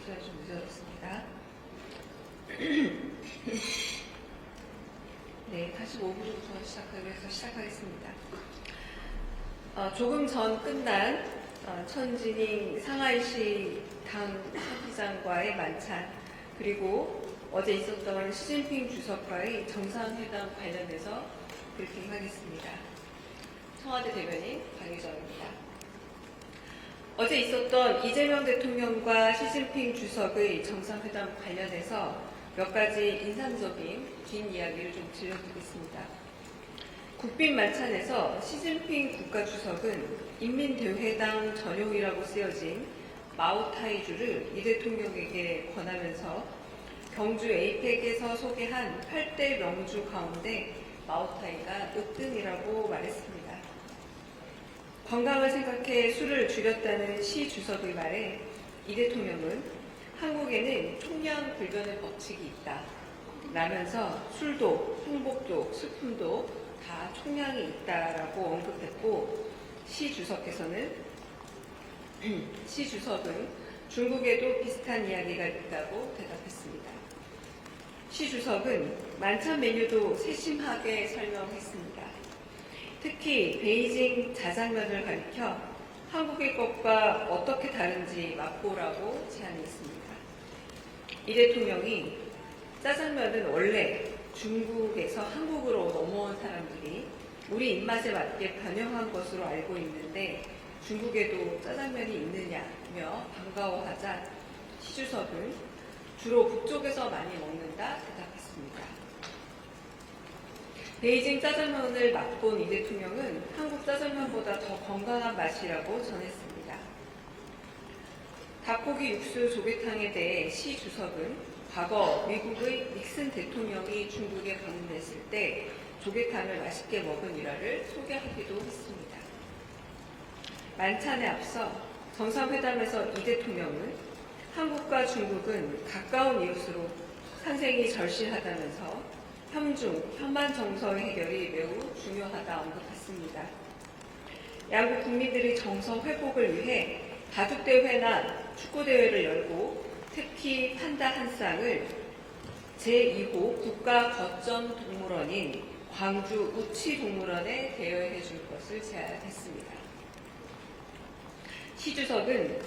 시간이 좀 늦어졌습니다. 네, 45분부터 시작하기로 해서 시작하겠습니다. 조금 전 끝난 천진잉 상하이시 당 서기장과의 만찬, 그리고 어제 있었던 시진핑 주석과의 정상회담 관련해서 브리핑하겠습니다. 청와대 대변인 강희정입니다. 어제 있었던 이재명 대통령과 시진핑 주석의 정상회담 관련해서 몇 가지 인상적인 뒷이야기를 좀 들려드리겠습니다. 국빈 만찬에서 시진핑 국가주석은 인민대회당 전용이라고 쓰여진 마오타이주를 이 대통령에게 권하면서 경주 에이펙에서 소개한 8대 명주 가운데 마오타이가 으뜸이라고 말했습니다. 건강을 생각해 술을 줄였다는 시 주석의 말에 이 대통령은 한국에는 총량불변의 법칙이 있다 라면서 술도, 행복도, 슬픔도 다 총량이 있다라고 언급했고, 시 주석은 중국에도 비슷한 이야기가 있다고 대답했습니다. 시 주석은 만찬 메뉴도 세심하게 설명했습니다. 특히 베이징 자장면을 가리켜 한국의 것과 어떻게 다른지 맛보라고 제안했습니다. 이 대통령이 짜장면은 원래 중국에서 한국으로 넘어온 사람들이 우리 입맛에 맞게 변형한 것으로 알고 있는데 중국에도 짜장면이 있느냐며 반가워하자 시 주석은 주로 북쪽에서 많이 먹는다 대답했습니다. 베이징 짜장면을 맛본 이 대통령은 한국 짜장면보다 더 건강한 맛이라고 전했습니다. 닭고기 육수 조개탕에 대해 시 주석은 과거 미국의 닉슨 대통령이 중국에 방문했을 때 조개탕을 맛있게 먹은 일화를 소개하기도 했습니다. 만찬에 앞서 정상회담에서 이 대통령은 한국과 중국은 가까운 이웃으로 상생이 절실하다면서 현중, 현만 정서의 해결이 매우 중요하다 언급했습니다. 양국 국민들의 정서 회복을 위해 바둑대회나 축구대회를 열고 특히 판다 한 쌍을 제2호 국가거점동물원인 광주 우치동물원에 대여해 줄 것을 제안했습니다. 시 주석은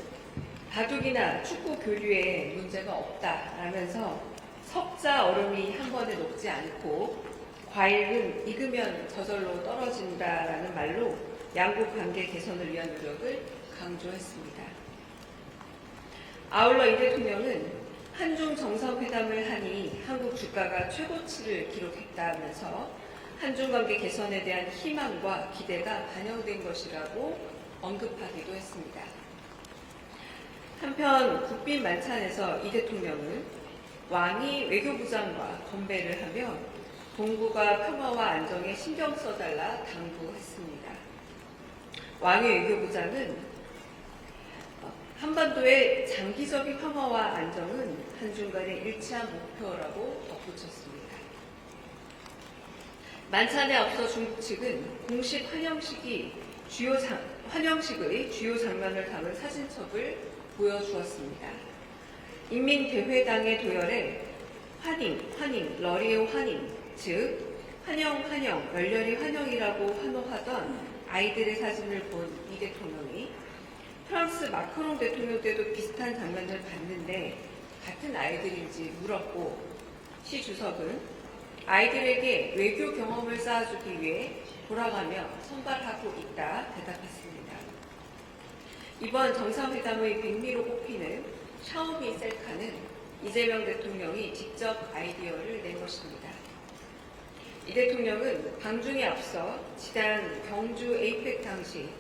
바둑이나 축구 교류에 문제가 없다라면서 석자 얼음이 한 번에 녹지 않고 과일은 익으면 저절로 떨어진다라는 말로 양국 관계 개선을 위한 노력을 강조했습니다. 아울러 이 대통령은 한중 정상회담을 하니 한국 주가가 최고치를 기록했다면서 한중 관계 개선에 대한 희망과 기대가 반영된 것이라고 언급하기도 했습니다. 한편 국빈 만찬에서 이 대통령은 왕이 외교부장과 건배를 하며 동북아 평화와 안정에 신경 써달라 당부했습니다. 왕의 외교부장은 한반도의 장기적인 평화와 안정은 한중 간의 일치한 목표라고 덧붙였습니다. 만찬에 앞서 중국 측은 공식 환영식의 주요 장면을 담은 사진첩을 보여주었습니다. 인민대회당의 도열에 환영, 러리의 환영, 즉 환영, 열렬히 환영이라고 환호하던 아이들의 사진을 본 이 대통령이 프랑스 마크롱 대통령 때도 비슷한 장면을 봤는데 같은 아이들인지 물었고, 시 주석은 아이들에게 외교 경험을 쌓아주기 위해 돌아가며 선발하고 있다 대답했습니다. 이번 정상회담의 백미로 꼽히는 샤오미 셀카는 이재명 대통령이 직접 아이디어를 낸 것입니다. 이 대통령은 방중에 앞서 지난 경주 에이펙 당시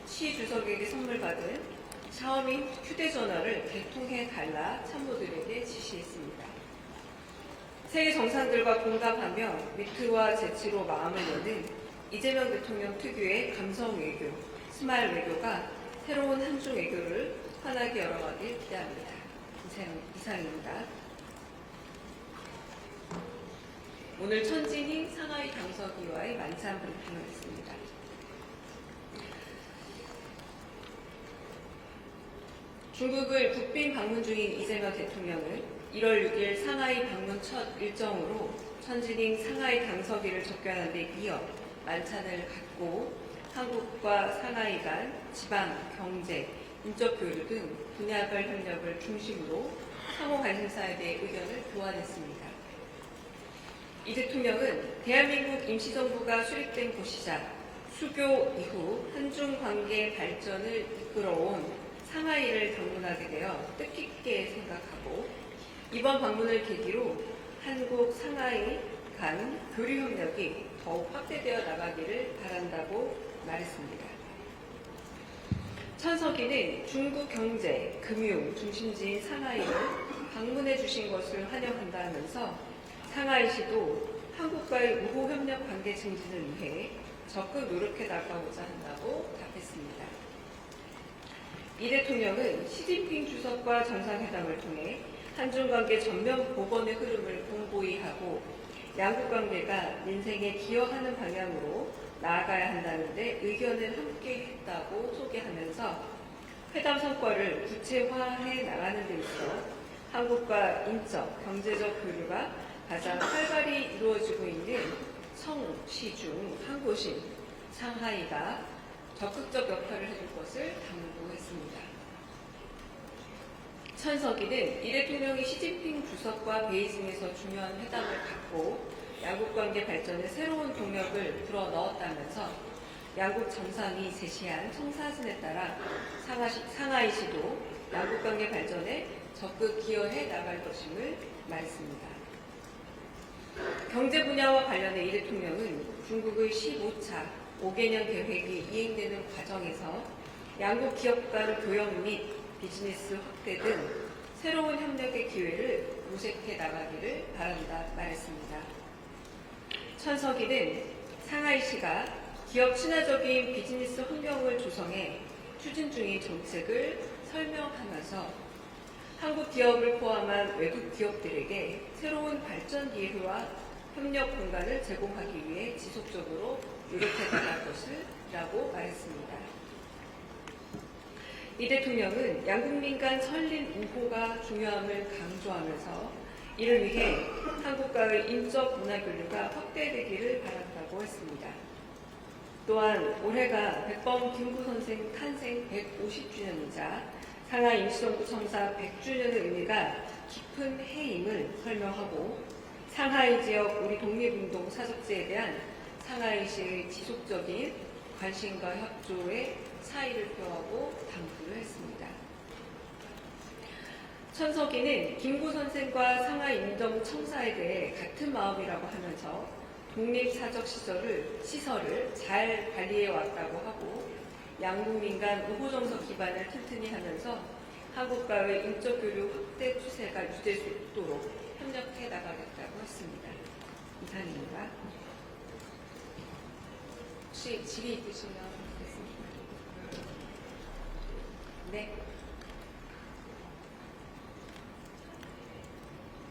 시 주석에게 선물 받은 샤오미 휴대전화를 개통해 달라 참모들에게 지시했습니다. 세계 정상들과 공감하며 위트와 재치로 마음을 여는 이재명 대통령 특유의 감성 외교, 스마일 외교가 새로운 한중 외교를 환하게 열어가길 기대합니다. 이상입니다. 오늘 천진잉 상하이 당서기와의 만찬 브리핑을 했습니다. 중국을 국빈 방문 중인 이재명 대통령은 1월 6일 상하이 방문 첫 일정으로 천지닝 상하이 당서기를 접견한 데 이어 만찬을 갖고 한국과 상하이 간 지방, 경제, 인적 교류 등 분야별 협력을 중심으로 상호 관심사에 대해 의견을 교환했습니다. 이 대통령은 대한민국 임시정부가 수립된 곳이자 수교 이후 한중 관계 발전을 이끌어온 상하이를 방문하게 되어 뜻깊게 생각하고 이번 방문을 계기로 한국 상하이 간 교류 협력이 더욱 확대되어 나가기를 바란다고 말했습니다. 천석이는 중국 경제, 금융 중심지인 상하이를 방문해 주신 것을 환영한다면서 상하이시도 한국과의 우호 협력 관계 증진을 위해 적극 노력해 나가고자 한다고 답했습니다. 이 대통령은 시진핑 주석과 정상회담을 통해 한중 관계 전면 복원의 흐름을 공고히 하고 양국 관계가 민생에 기여하는 방향으로 나아가야 한다는 데 의견을 함께 했다고 소개하면서 회담 성과를 구체화해 나가는 데 있어 한국과 인적, 경제적 교류가 가장 활발히 이루어지고 있는 성, 시 중 한 곳인 상하이가 적극적 역할을 해줄 것을 당부했습니다. 천석이는 이 대통령이 시진핑 주석과 베이징에서 중요한 회담을 갖고 양국 관계 발전에 새로운 동력을 불어넣었다면서 양국 정상이 제시한 청사진에 따라 상하이시도 양국 관계 발전에 적극 기여해 나갈 것임을 말했습니다. 경제 분야와 관련해 이 대통령은 중국의 15차 5개년 계획이 이행되는 과정에서 양국 기업 간 교역 및 비즈니스 확대 등 새로운 협력의 기회를 모색해 나가기를 바란다 말했습니다. 천석이는 상하이시가 기업 친화적인 비즈니스 환경을 조성해 추진 중인 정책을 설명하면서 한국 기업을 포함한 외국 기업들에게 새로운 발전 기회와 협력 공간을 제공하기 위해 지속적으로 노력해 나갈 것이라고 말했습니다. 이 대통령은 양국민 간 설린 우호가 중요함을 강조하면서 이를 위해 한국과의 인적 문화 교류가 확대되기를 바란다고 했습니다. 또한 올해가 백범 김구 선생 탄생 150주년이자 상하이 임시정부 청사 100주년의 의미가 깊은 해임을 설명하고 상하이 지역 우리 독립운동 사적지에 대한 상하이시의 지속적인 관심과 협조에 사의를 표하고 당부를 했습니다. 천석이는 김구 선생과 상하이 임정청사에 대해 같은 마음이라고 하면서 독립사적 시설을 잘 관리해 왔다고 하고 양국민 간 우호정서 기반을 튼튼히 하면서 한국과의 인적 교류 확대 추세가 유지될 수 있도록 협력해 나가겠다고 했습니다. 이상입니다. 혹시 질의 있으시면 하겠습니다. 네.